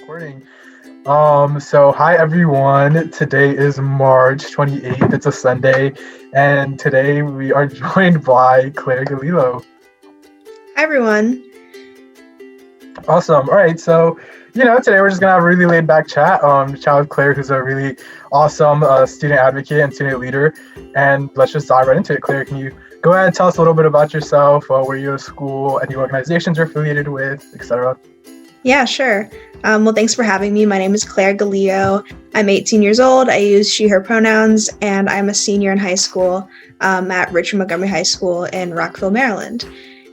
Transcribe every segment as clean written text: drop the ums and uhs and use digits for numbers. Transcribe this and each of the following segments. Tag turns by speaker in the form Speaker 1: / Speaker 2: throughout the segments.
Speaker 1: Recording. So hi everyone. Today is March 28th. It's a Sunday, and today we are joined by Claire Galilo.
Speaker 2: Hi, everyone.
Speaker 1: Awesome. All right. So, today we're just gonna have a really laid back chat. Chat with Claire, who's a really awesome student advocate and student leader. And let's just dive right into it. Claire, can you go ahead and tell us a little bit about yourself, where you go to school, any organizations you're affiliated with, etc.
Speaker 2: Yeah, sure. Well, thanks for having me. My name is Claire Galileo. I'm 18 years old. I use she, her pronouns, and I'm a senior in high school at Richard Montgomery High School in Rockville, Maryland.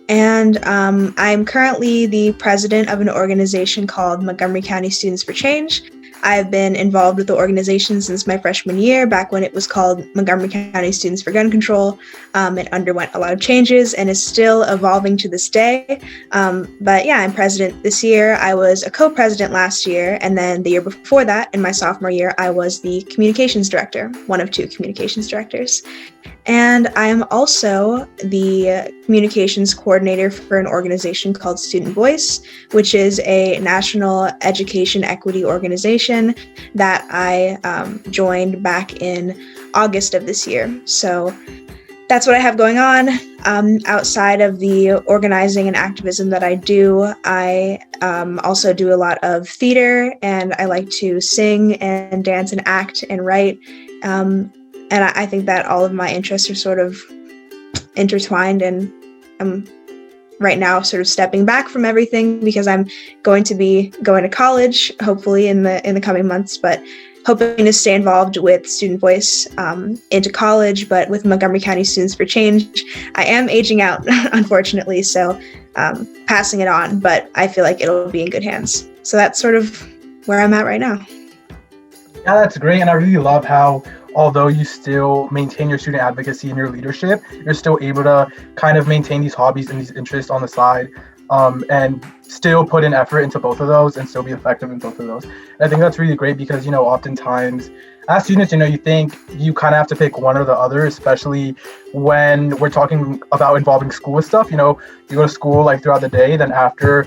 Speaker 2: And I'm currently the president of an organization called Montgomery County Students for Change. I've been involved with the organization since my freshman year, back when it was called Montgomery County Students for Gun Control. It underwent a lot of changes and is still evolving to this day. But yeah, I'm president this year. I was a co-president last year, and then the year before that, in my sophomore year, I was the communications director, one of two communications directors. And I am also the communications coordinator for an organization called Student Voice, which is a national education equity organization that I joined back in August of this year. So that's what I have going on. Outside of the organizing and activism that I do, I also do a lot of theater, and I like to sing and dance and act and write. And I think that all of my interests are sort of intertwined, and I'm right now sort of stepping back from everything because I'm going to be going to college, hopefully in the coming months, but hoping to stay involved with Student Voice into college. But with Montgomery County Students for Change, I am aging out, unfortunately, so passing it on, but I feel like it'll be in good hands. So that's sort of where I'm at right now.
Speaker 1: Yeah, that's great. And I really love how, although you still maintain your student advocacy and your leadership, you're still able to kind of maintain these hobbies and these interests on the side, and still put in effort into both of those and still be effective in both of those. And I think that's really great because, oftentimes as students, you think you kind of have to pick one or the other, especially when we're talking about involving school with stuff. You go to school like throughout the day, then after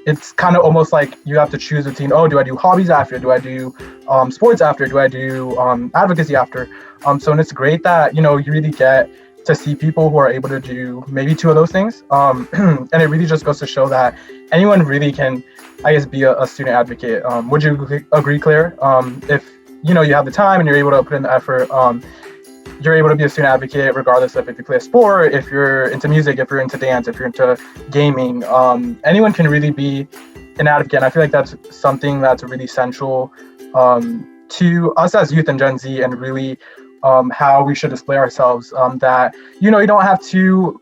Speaker 1: it's kind of almost like you have to choose between, do I do hobbies after? Do I do sports after? Do I do advocacy after? And it's great that, you really get to see people who are able to do maybe two of those things. And it really just goes to show that anyone really can, I guess, be a student advocate. Would you agree, Claire? If, you have the time and you're able to put in the effort, you're able to be a student advocate regardless of if you play a sport, if you're into music, if you're into dance, if you're into gaming. Anyone can really be an advocate. And I feel like that's something that's really central to us as youth and Gen Z, and really how we should display ourselves. That, you don't have to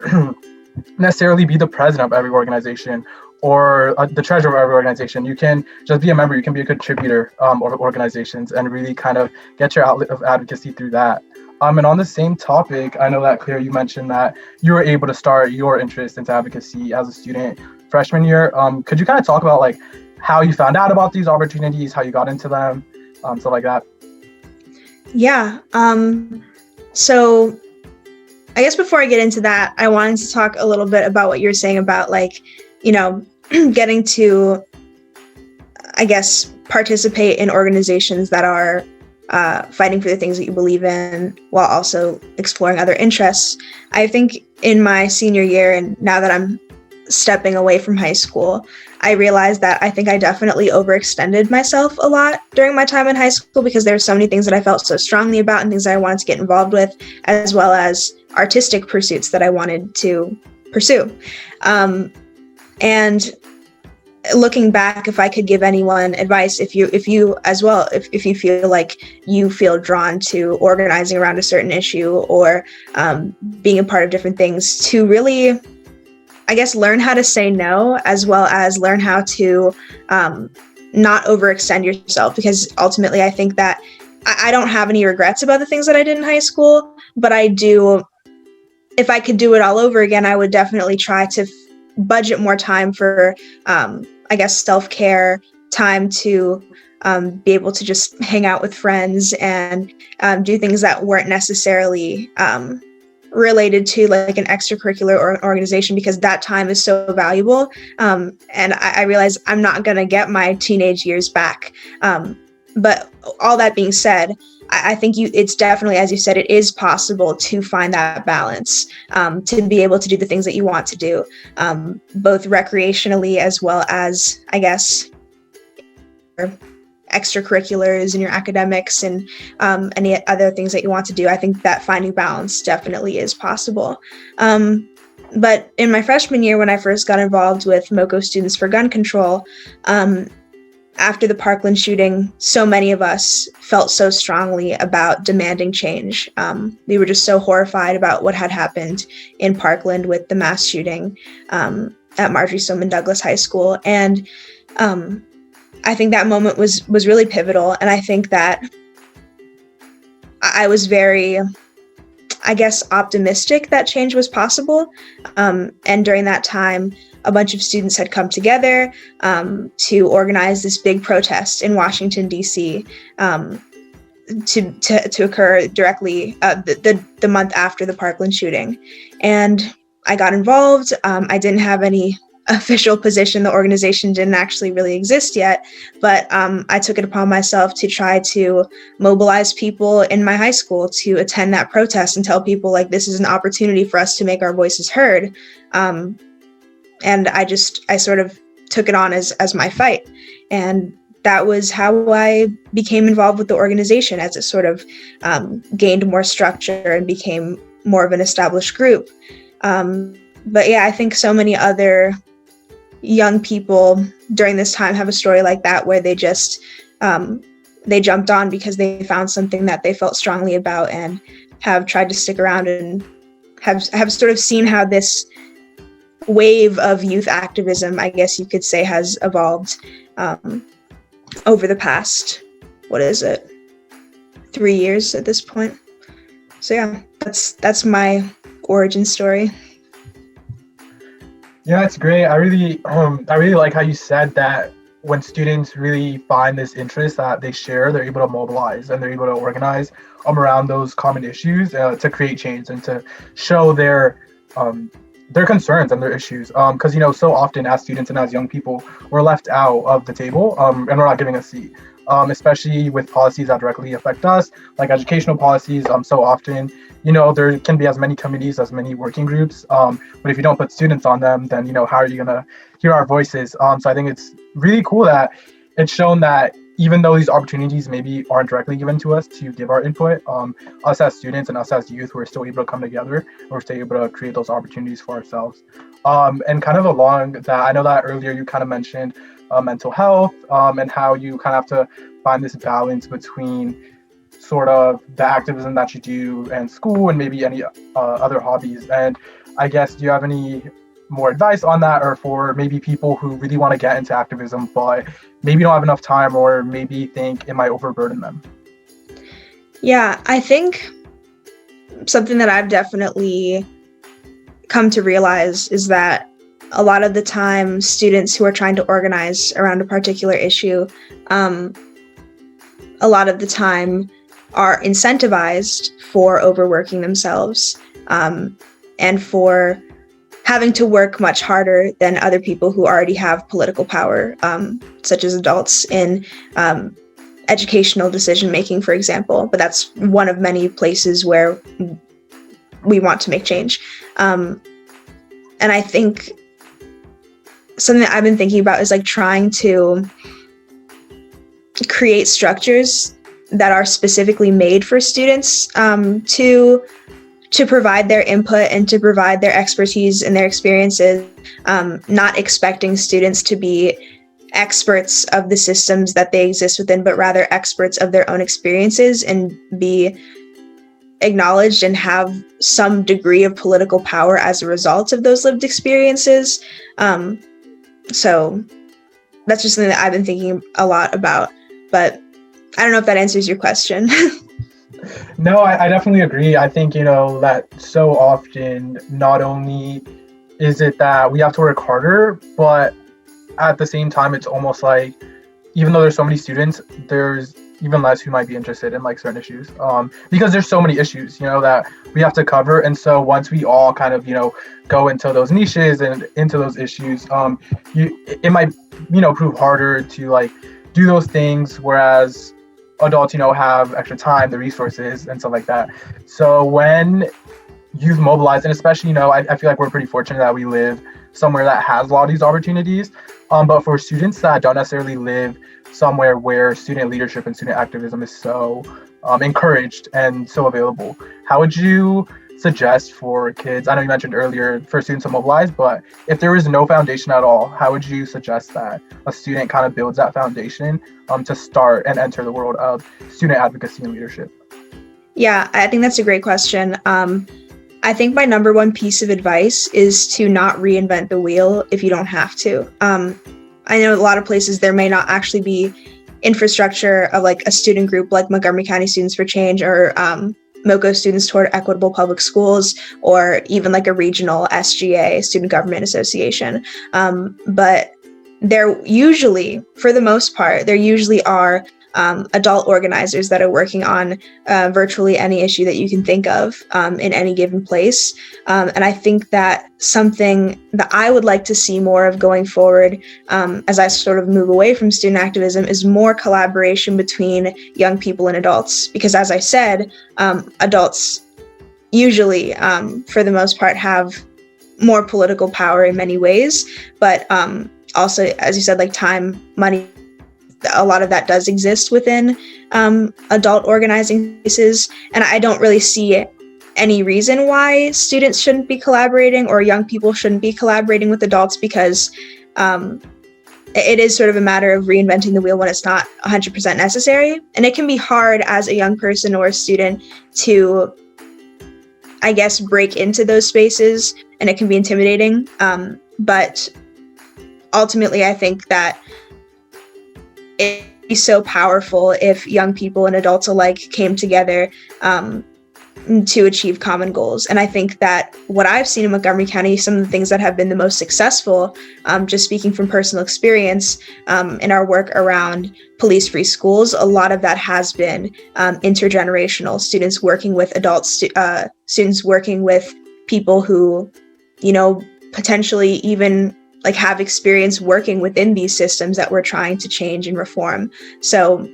Speaker 1: necessarily be the president of every organization or the treasurer of every organization. You can just be a member. You can be a contributor of organizations and really kind of get your outlet of advocacy through that. And on the same topic, I know that, Claire, you mentioned that you were able to start your interest into advocacy as a student freshman year. Could you kind of talk about like how you found out about these opportunities, how you got into them, stuff like that?
Speaker 2: Yeah. So I guess before I get into that, I wanted to talk a little bit about what you were saying about getting to, I guess, participate in organizations that are fighting for the things that you believe in while also exploring other interests. I think in my senior year, and now that I'm stepping away from high school, I realized that I think I definitely overextended myself a lot during my time in high school because there were so many things that I felt so strongly about and things that I wanted to get involved with, as well as artistic pursuits that I wanted to pursue. And looking back, if I could give anyone advice, if you feel like you feel drawn to organizing around a certain issue or being a part of different things, to really, I guess, learn how to say no, as well as learn how to not overextend yourself, because ultimately I think that I don't have any regrets about the things that I did in high school, but I do, if I could do it all over again, I would definitely try to budget more time for, I guess, self-care, time to be able to just hang out with friends and do things that weren't necessarily related to like an extracurricular or an organization, because that time is so valuable. And I realize I'm not going to get my teenage years back. But all that being said, I think it's definitely, as you said, it is possible to find that balance, to be able to do the things that you want to do, both recreationally as well as, I guess, extracurriculars and your academics and any other things that you want to do. I think that finding balance definitely is possible. But in my freshman year, when I first got involved with MoCo Students for Gun Control, after the Parkland shooting, so many of us felt so strongly about demanding change. We were just so horrified about what had happened in Parkland with the mass shooting at Marjorie Stoneman Douglas High School. And I think that moment was really pivotal. And I think that I was very, I guess, optimistic that change was possible. And during that time, a bunch of students had come together to organize this big protest in Washington, D.C. To occur directly the month after the Parkland shooting. And I got involved. I didn't have any official position. The organization didn't actually really exist yet, but I took it upon myself to try to mobilize people in my high school to attend that protest and tell people, like, this is an opportunity for us to make our voices heard. And I sort of took it on as my fight. And that was how I became involved with the organization, as it sort of gained more structure and became more of an established group. But yeah, I think so many other young people during this time have a story like that, where they just, they jumped on because they found something that they felt strongly about and have tried to stick around and have sort of seen how this wave of youth activism, I guess you could say, has evolved over the past, 3 years at this point. So yeah, that's my origin story.
Speaker 1: Yeah, it's great. I really like how you said that when students really find this interest that they share, they're able to mobilize and they're able to organize around those common issues to create change and to show their concerns and their issues. Because so often as students and as young people, we're left out of the table and we're not giving a seat. Especially with policies that directly affect us, like educational policies. So often, there can be as many committees, as many working groups. But if you don't put students on them, then, how are you going to hear our voices? So I think it's really cool that it's shown that even though these opportunities maybe aren't directly given to us to give our input, us as students and us as youth, we're still able to come together. We're still able to create those opportunities for ourselves. And kind of along that, I know that earlier you kind of mentioned mental health and how you kind of have to find this balance between sort of the activism that you do and school and maybe any other hobbies. And I guess, do you have any more advice on that, or for maybe people who really want to get into activism but maybe don't have enough time or maybe think it might overburden them?
Speaker 2: Yeah, I think something that I've definitely come to realize is that a lot of the time, students who are trying to organize around a particular issue, a lot of the time are incentivized for overworking themselves and for having to work much harder than other people who already have political power, such as adults in educational decision-making, for example. But that's one of many places where we want to make change. And I think something that I've been thinking about is like trying to create structures that are specifically made for students to provide their input and to provide their expertise and their experiences, not expecting students to be experts of the systems that they exist within, but rather experts of their own experiences and be acknowledged and have some degree of political power as a result of those lived experiences. So that's just something that I've been thinking a lot about, but I don't know if that answers your question.
Speaker 1: No, I definitely agree. I think, that so often, not only is it that we have to work harder, but at the same time, it's almost like, even though there's so many students, there's even less who might be interested in like certain issues, because there's so many issues, that we have to cover. And so once we all kind of, go into those niches and into those issues, it might, prove harder to like do those things, whereas adults, have extra time, the resources and stuff like that. So when youth mobilize, and especially, I feel like we're pretty fortunate that we live somewhere that has a lot of these opportunities. But for students that don't necessarily live somewhere where student leadership and student activism is so encouraged and so available, how would you suggest for kids? I know you mentioned earlier for students to mobilize, but if there is no foundation at all, how would you suggest that a student kind of builds that foundation to start and enter the world of student advocacy and leadership?
Speaker 2: Yeah, I think that's a great question. I think my number one piece of advice is to not reinvent the wheel if you don't have to. I know a lot of places there may not actually be infrastructure of like a student group like Montgomery County Students for Change or MoCo Students Toward Equitable Public Schools, or even like a regional SGA, Student Government Association. But there usually, for the most part, there usually are adult organizers that are working on virtually any issue that you can think of in any given place. And I think that something that I would like to see more of going forward as I sort of move away from student activism is more collaboration between young people and adults. Because as I said, adults usually, for the most part, have more political power in many ways, but also, as you said, like time, money, a lot of that does exist within adult organizing spaces. And I don't really see any reason why students shouldn't be collaborating or young people shouldn't be collaborating with adults, because it is sort of a matter of reinventing the wheel when it's not 100% necessary. And it can be hard as a young person or a student to, I guess, break into those spaces, and it can be intimidating. But ultimately, I think that it'd be so powerful if young people and adults alike came together to achieve common goals. And I think that what I've seen in Montgomery County, some of the things that have been the most successful, just speaking from personal experience in our work around police-free schools, a lot of that has been intergenerational, students working with adults, students working with people who, potentially even like have experience working within these systems that we're trying to change and reform. So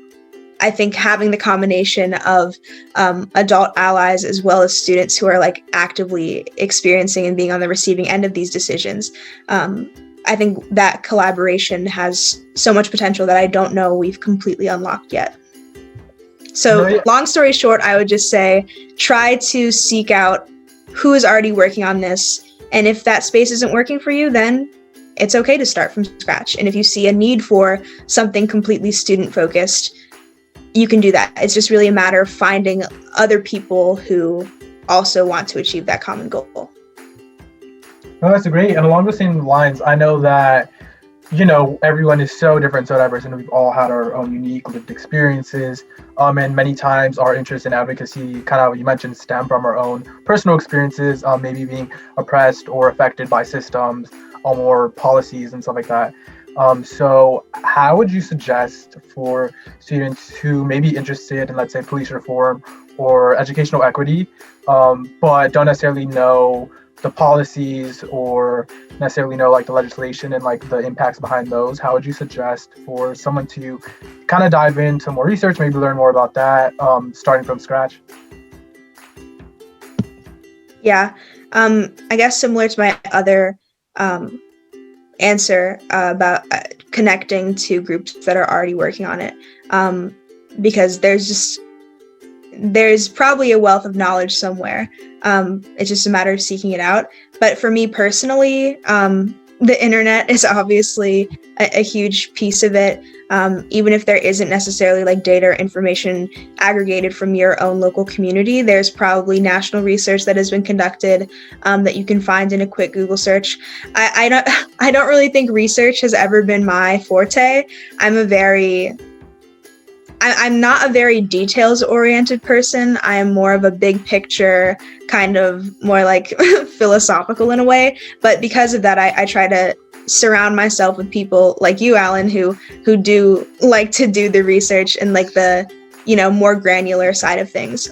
Speaker 2: I think having the combination of adult allies as well as students who are like actively experiencing and being on the receiving end of these decisions, I think that collaboration has so much potential that I don't know we've completely unlocked yet. So long story short, I would just say, try to seek out who is already working on this. And if that space isn't working for you, then it's okay to start from scratch. And if you see a need for something completely student focused, you can do that. It's just really a matter of finding other people who also want to achieve that common goal.
Speaker 1: No, that's great. And along the same lines, I know that, everyone is so different, so diverse, and we've all had our own unique lived experiences. And many times our interest in advocacy, kind of, you mentioned, stem from our own personal experiences, maybe being oppressed or affected by systems or policies and stuff like that. So how would you suggest for students who may be interested in, let's say, police reform or educational equity, but don't necessarily know the policies or necessarily know like the legislation and like the impacts behind those, how would you suggest for someone to kind of dive into more research, maybe learn more about that, starting from scratch?
Speaker 2: Yeah, I guess similar to my other answer about connecting to groups that are already working on it, because there's probably a wealth of knowledge somewhere. It's just a matter of seeking it out. But for me personally, the internet is obviously a huge piece of it. Even if there isn't necessarily like data or information aggregated from your own local community, there's probably national research that has been conducted that you can find in a quick Google search. I don't really think research has ever been my forte. I'm not a very details-oriented person. I am more of a big picture, kind of more like philosophical in a way. But because of that, I try to surround myself with people like you, Alan, who do like to do the research and like the more granular side of things.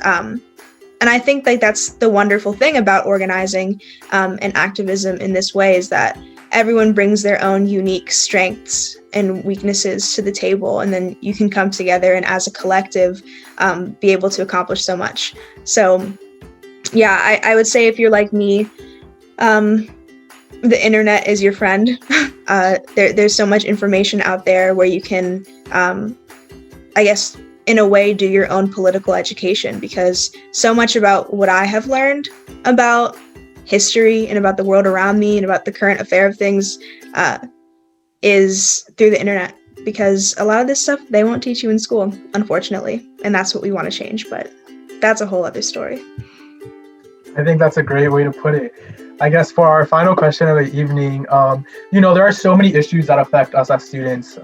Speaker 2: And I think like that's the wonderful thing about organizing and activism in this way, is that everyone brings their own unique strengths and weaknesses to the table, and then you can come together and as a collective be able to accomplish so much. So yeah, I would say if you're like me, the internet is your friend. There's so much information out there where you can, I guess, in a way, do your own political education, because so much about what I have learned about history and about the world around me and about the current affair of things is through the internet, because a lot of this stuff they won't teach you in school, unfortunately, and that's what we want to change, but that's a whole other story.
Speaker 1: I think that's a great way to put it. I guess for our final question of the evening, there are so many issues that affect us as students.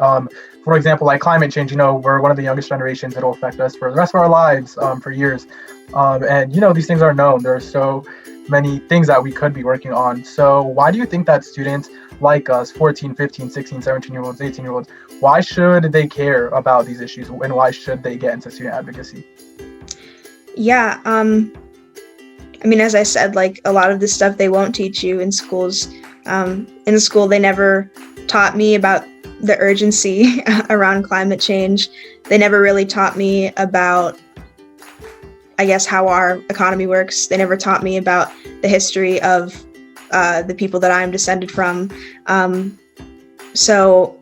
Speaker 1: For example, like climate change, we're one of the youngest generations. It'll affect us for the rest of our lives, for years. And these things are known. There are so many things that we could be working on. So why do you think that students like us, 14, 15, 16, 17-year-olds, 18-year-olds, why should they care about these issues, and why should they get into student advocacy?
Speaker 2: Yeah, I mean, as I said, like a lot of this stuff they won't teach you in schools. In school, they never taught me about the urgency around climate change. They never really taught me about, I guess, how our economy works. They never taught me about the history of the people that I'm descended from. So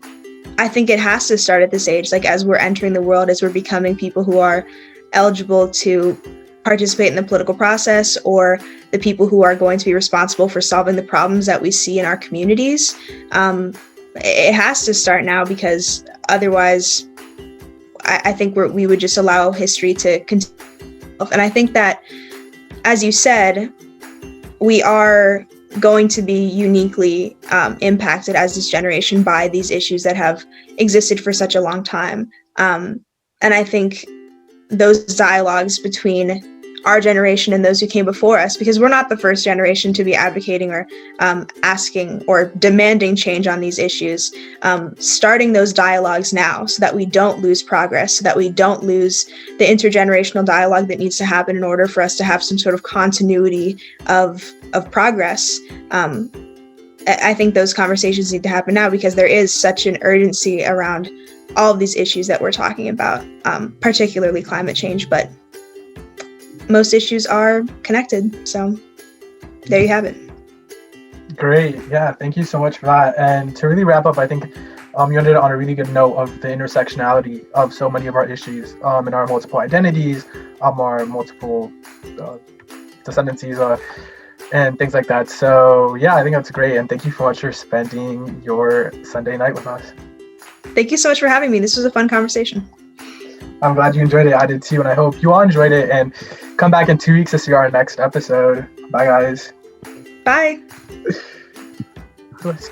Speaker 2: I think it has to start at this age, like as we're entering the world, as we're becoming people who are eligible to participate in the political process, or the people who are going to be responsible for solving the problems that we see in our communities. It has to start now, because otherwise I think we would just allow history to continue. And I think that, as you said, we are going to be uniquely impacted as this generation by these issues that have existed for such a long time. And I think those dialogues between our generation and those who came before us, because we're not the first generation to be advocating or asking or demanding change on these issues, starting those dialogues now so that we don't lose progress, so that we don't lose the intergenerational dialogue that needs to happen in order for us to have some sort of continuity of progress. I think those conversations need to happen now, because there is such an urgency around all of these issues that we're talking about, particularly climate change, but most issues are connected. So there you have it.
Speaker 1: Great. Yeah, thank you so much for that. And to really wrap up, I think you ended on a really good note of the intersectionality of so many of our issues, and our multiple identities, our multiple descendancies, and things like that. So yeah, I think that's great. And thank you so much for spending your Sunday night with us.
Speaker 2: Thank you so much for having me. This was a fun conversation.
Speaker 1: I'm glad you enjoyed it. I did too. And I hope you all enjoyed it, and come back in 2 weeks to see our next episode. Bye, guys.
Speaker 2: Bye.